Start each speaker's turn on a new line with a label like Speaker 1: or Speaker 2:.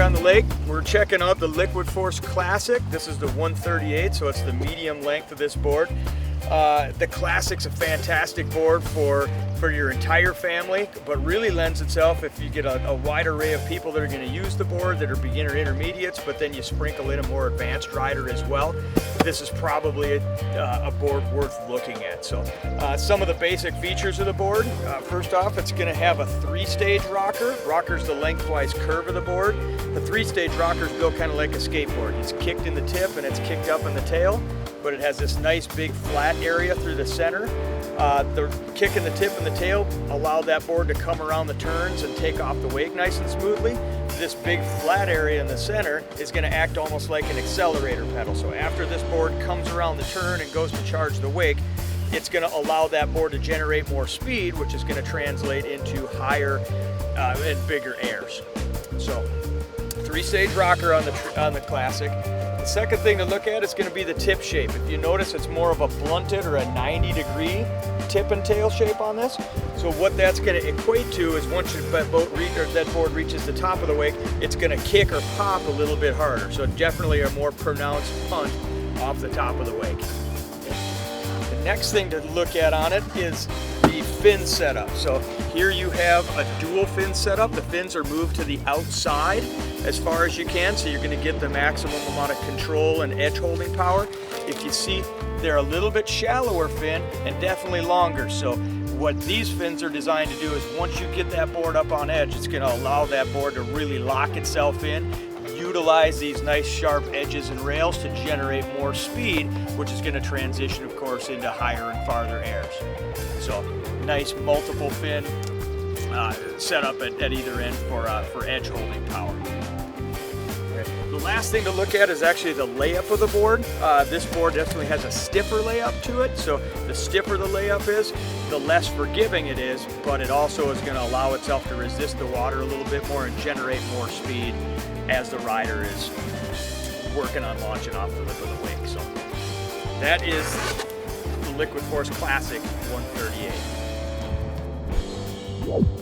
Speaker 1: here on the lake. We're checking out the Liquid Force Classic. This is the 138, so it's the medium length of this board. The Classic's a fantastic board for your entire family, but really lends itself if you get a wide array of people that are going to use the board that are beginner intermediates, but then you sprinkle in a more advanced rider as well. This is probably a board worth looking at. So some of the basic features of the board. First off, it's going to have a 3-stage rocker. Rocker's the lengthwise curve of the board. The 3-stage rocker is built kind of like a skateboard. It's kicked in the tip and it's kicked up in the tail, but it has this nice big flat area through the center. The kick in the tip and the tail allow that board to come around the turns and take off the wake nice and smoothly. This big flat area in the center is going to act almost like an accelerator pedal. So after this board comes around the turn and goes to charge the wake, it's going to allow that board to generate more speed, which is going to translate into higher and bigger airs. So 3-stage rocker on the Classic. The second thing to look at is going to be the tip shape. If you notice, it's more of a blunted or a 90-degree tip and tail shape on this. So what that's going to equate to is once that board reaches the top of the wake, it's going to kick or pop a little bit harder. So definitely a more pronounced punt off the top of the wake. The next thing to look at on it is the fin setup. So here you have a dual fin setup. The fins are moved to the outside as far as you can, so you're going to get the maximum amount of control and edge holding power. If you see, they're a little bit shallower fin and definitely longer. So what these fins are designed to do is once you get that board up on edge, it's going to allow that board to really lock itself in, utilize these nice sharp edges and rails to generate more speed, which is going to transition, of course, into higher and farther airs. So nice multiple fin setup at either end for edge holding power. The last thing to look at is actually the layup of the board. This board definitely has a stiffer layup to it, so the stiffer the layup is, the less forgiving it is, but it also is going to allow itself to resist the water a little bit more and generate more speed as the rider is working on launching off the lip of the wake. So that is the Liquid Force Classic 138.